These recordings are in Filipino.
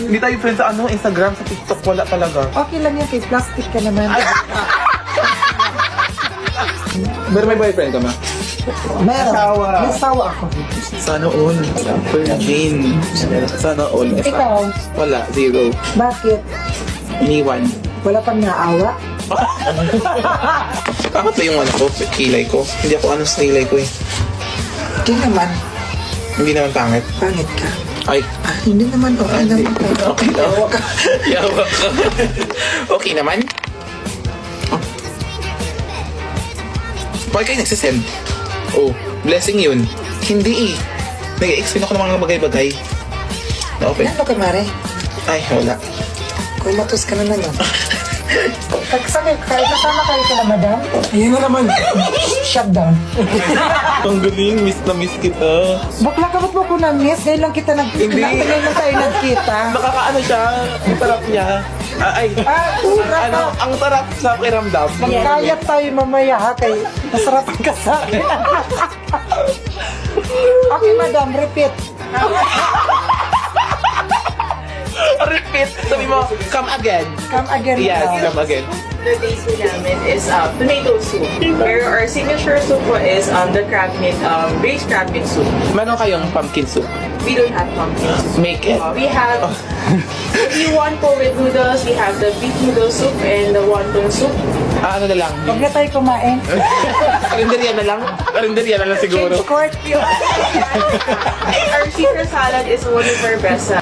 Hindi tayo friends sa ano, Instagram, sa TikTok, wala talaga. Okay lang yan, kay plastic ka naman. Pero may boyfriend ka ma? Meron. Asawa. May asawa ako. Sana all. Virgin. Sana all. Ikaw? Wala, zero. Bakit? Iniwan. Wala pang naawa? Bakit ba yung ano ko, kilay ko? Hindi ako ano sa kilay ko eh. Hindi naman. Hindi naman pangit. Pangit ka. Ay. Hindi naman okay naman. Okay lang. Yawa ka. Yawa ka. Okay naman? Oh. Bakit kayo nagsisend? Oh, blessing yun. Hindi eh. Nag-explain ako ng mga bagay-bagay. Na-open. Ano kay Mare? Ay, wala. Kumatos ka na naman. Pagsakit kayo, kasama kayo ka na, madam? Ayan na naman. Shutdown. Ang galing, miss na miss kita. Bakla ka, ba't mo ko na-miss? Ngayon lang kita Hindi. Ngayon lang tayo nagkita. Nakakaano siya, ang sarap niya. Ano, ang sarap sa kiramdam. Magkayat tayo mamaya ha, kay masarap ka sa akin. Okay, madam, repeat. Repeat, sabi mo, come again. Come again. Yes, madam. come again. The base namin is tomato soup. Pero our signature soup po is the crab meat, braised crab meat soup. Meron kayong pumpkin soup. We don't have pumpkin soup. Make it. We have, if you want po with noodles, we have the beef noodle soup and the wonton soup. Ano na lang? Huwag na tayo kumain. Karinderya na lang? Karinderya na lang siguro. Change court. Our Caesar salad is one of our best.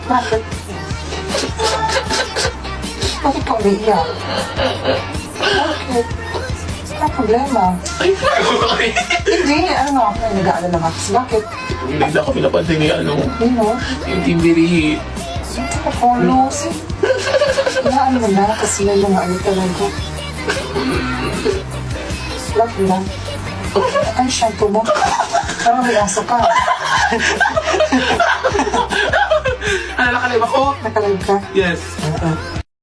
Bakit? Bakit ka umiiyak? Bakit? Ano problema? Hindi, ano ako nag-aalala ka. Bakit? Hindi na ako pinapansin ni ano, Ano? yung timbirihi. Ako, no, si... Ano mo na, kasi may mga ano talaga. Love lang. Ang shampoo mo. Parang may aso ka. Ano, nakalima ko? Nakalag ka. Yes. Oo.